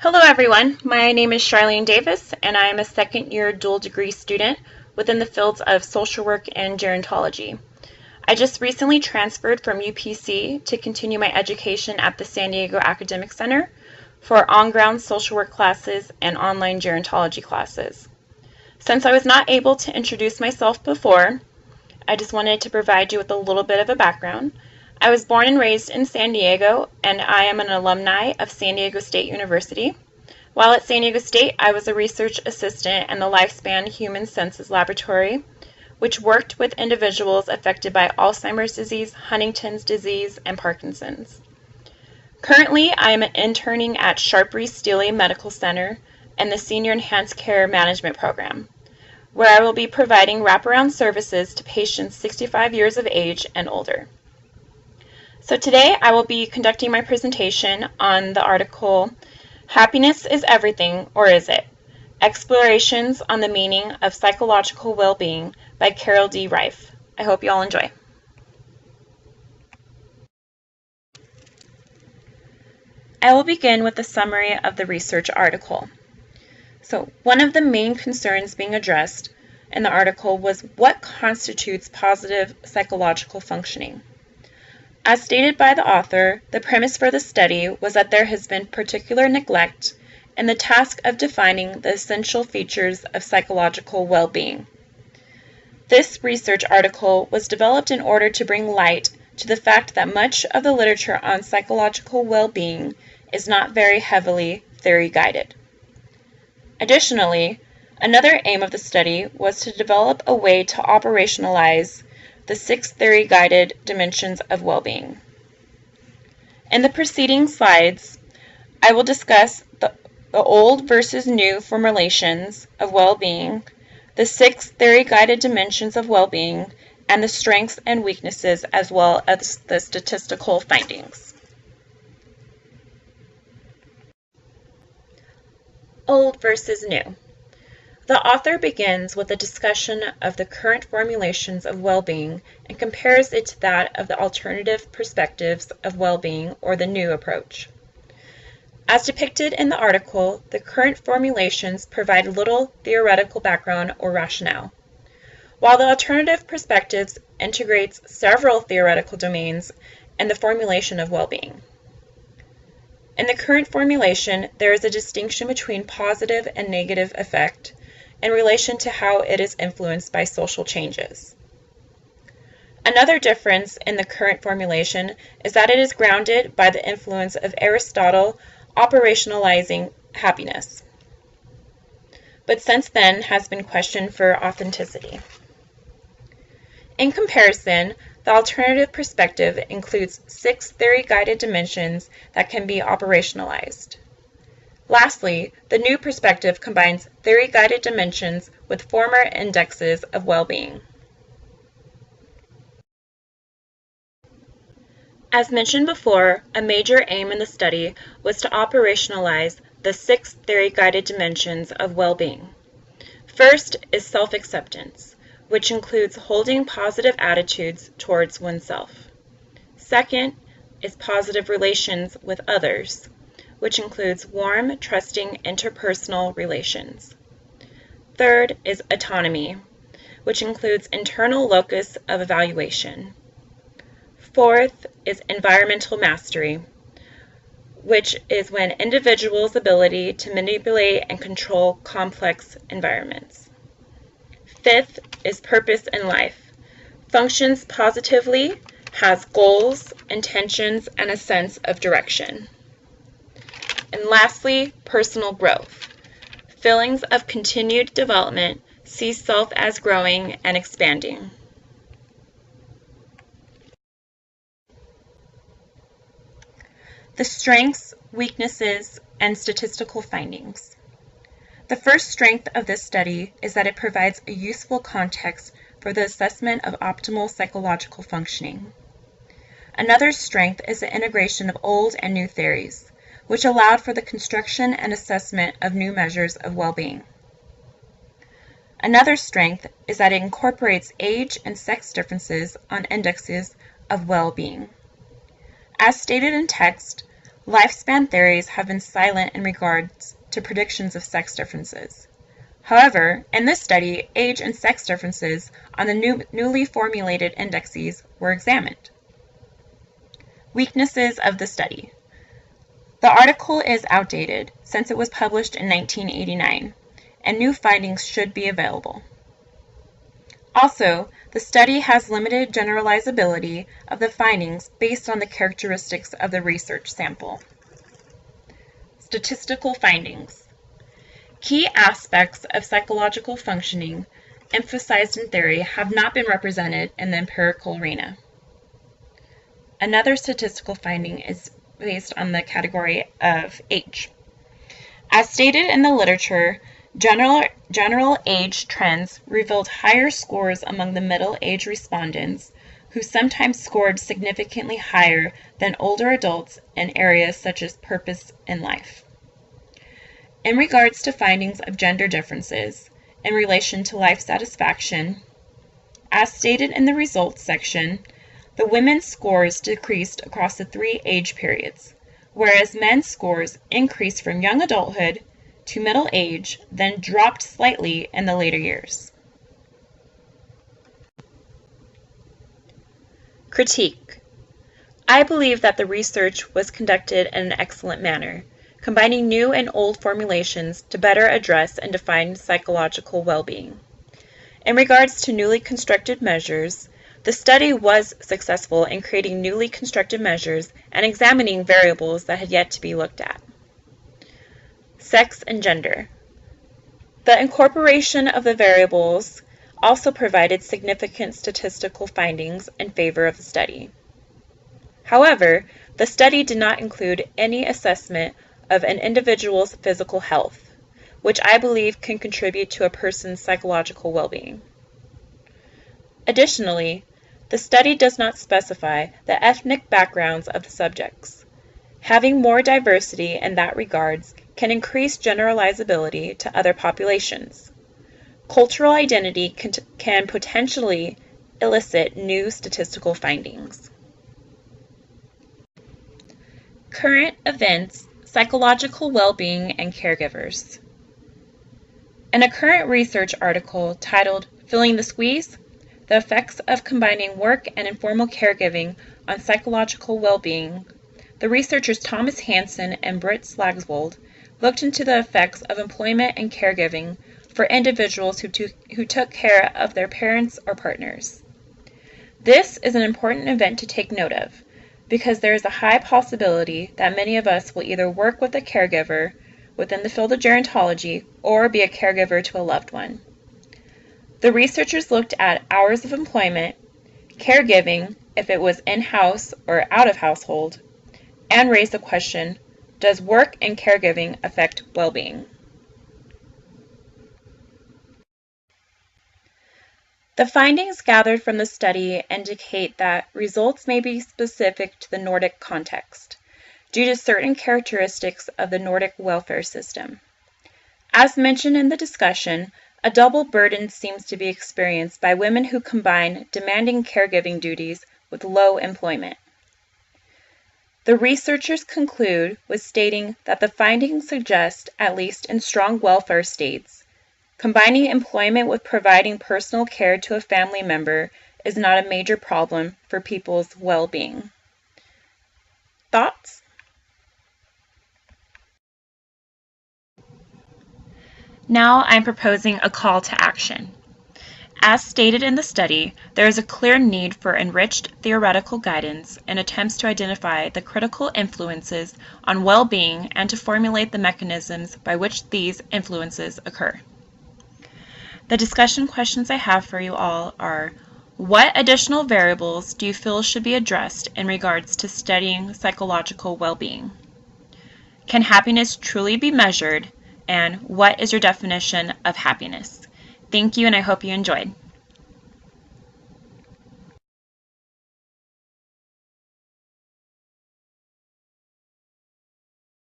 Hello everyone, my name is Charlene Davis and I am a second year dual degree student within the fields of social work and gerontology. I just recently transferred from UPC to continue my education at the San Diego Academic Center for on-ground social work classes and online gerontology classes. Since I was not able to introduce myself before, I just wanted to provide you with a little bit of a background. I was born and raised in San Diego, and I am an alumni of San Diego State University. While at San Diego State, I was a research assistant in the Lifespan Human Senses Laboratory, which worked with individuals affected by Alzheimer's disease, Huntington's disease, and Parkinson's. Currently, I am interning at Sharp-Reese-Steele Medical Center in the Senior Enhanced Care Management Program, where I will be providing wraparound services to patients 65 years of age and older. So today I will be conducting my presentation on the article, Happiness is Everything, or Is It? Explorations on the Meaning of Psychological Well-Being by Carol D. Reif. I hope you all enjoy. I will begin with a summary of the research article. So one of the main concerns being addressed in the article was what constitutes positive psychological functioning. As stated by the author, the premise for the study was that there has been particular neglect in the task of defining the essential features of psychological well-being. This research article was developed in order to bring light to the fact that much of the literature on psychological well-being is not very heavily theory-guided. Additionally, another aim of the study was to develop a way to operationalize the 6 theory-guided dimensions of well-being. In the preceding slides, I will discuss the old versus new formulations of well-being, the 6 theory-guided dimensions of well-being, and the strengths and weaknesses as well as the statistical findings. Old versus new. The author begins with a discussion of the current formulations of well-being and compares it to that of the alternative perspectives of well-being or the new approach. As depicted in the article, the current formulations provide little theoretical background or rationale, while the alternative perspectives integrates several theoretical domains in the formulation of well-being. In the current formulation, there is a distinction between positive and negative effect in relation to how it is influenced by social changes. Another difference in the current formulation is that it is grounded by the influence of Aristotle operationalizing happiness, but since then has been questioned for authenticity. In comparison, the alternative perspective includes 6 theory-guided dimensions that can be operationalized. Lastly, the new perspective combines theory-guided dimensions with former indexes of well-being. As mentioned before, a major aim in the study was to operationalize the 6 theory-guided dimensions of well-being. First is self-acceptance, which includes holding positive attitudes towards oneself. Second is positive relations with others, which includes warm, trusting interpersonal relations. Third is autonomy, which includes internal locus of evaluation. Fourth is environmental mastery, which is when individuals' ability to manipulate and control complex environments. Fifth is purpose in life, functions positively, has goals, intentions, and a sense of direction. And lastly, personal growth. Feelings of continued development, see self as growing and expanding. The strengths, weaknesses, and statistical findings. The first strength of this study is that it provides a useful context for the assessment of optimal psychological functioning. Another strength is the integration of old and new theories, which allowed for the construction and assessment of new measures of well-being. Another strength is that it incorporates age and sex differences on indexes of well-being. As stated in text, Lifespan theories have been silent in regards to predictions of sex differences. However, in this study, age and sex differences on the newly formulated indexes were examined. Weaknesses of the study. The article is outdated since it was published in 1989, and new findings should be available. Also, the study has limited generalizability of the findings based on the characteristics of the research sample. Statistical findings. Key aspects of psychological functioning emphasized in theory have not been represented in the empirical arena. Another statistical finding is based on the category of age. As stated in the literature, general age trends revealed higher scores among the middle-aged respondents, who sometimes scored significantly higher than older adults in areas such as purpose in life. In regards to findings of gender differences in relation to life satisfaction, as stated in the results section, the women's scores decreased across the 3 age periods, whereas men's scores increased from young adulthood to middle age, then dropped slightly in the later years. Critique. I believe that the research was conducted in an excellent manner, combining new and old formulations to better address and define psychological well-being. In regards to newly constructed measures, the study was successful in creating newly constructed measures and examining variables that had yet to be looked at. Sex and gender. The incorporation of the variables also provided significant statistical findings in favor of the study. However, the study did not include any assessment of an individual's physical health, which I believe can contribute to a person's psychological well-being. Additionally, the study does not specify the ethnic backgrounds of the subjects. Having more diversity in that regards can increase generalizability to other populations. Cultural identity can potentially elicit new statistical findings. Current events, psychological well-being, and caregivers. In a current research article titled "Feeling the Squeeze? The Effects of Combining Work and Informal Caregiving on Psychological Well-Being," the researchers Thomas Hansen and Britt Slagsvold looked into the effects of employment and caregiving for individuals who took care of their parents or partners. This is an important event to take note of, because there is a high possibility that many of us will either work with a caregiver within the field of gerontology or be a caregiver to a loved one. The researchers looked at hours of employment, caregiving, if it was in-house or out of household, and raised the question, does work and caregiving affect well-being? The findings gathered from the study indicate that results may be specific to the Nordic context, due to certain characteristics of the Nordic welfare system. As mentioned in the discussion, a double burden seems to be experienced by women who combine demanding caregiving duties with low employment. The researchers conclude with stating that the findings suggest, at least in strong welfare states, combining employment with providing personal care to a family member is not a major problem for people's well-being. Thoughts? Now I'm proposing a call to action. As stated in the study, there is a clear need for enriched theoretical guidance in attempts to identify the critical influences on well-being and to formulate the mechanisms by which these influences occur. The discussion questions I have for you all are: what additional variables do you feel should be addressed in regards to studying psychological well-being? Can happiness truly be measured? And what is your definition of happiness? Thank you, and I hope you enjoyed.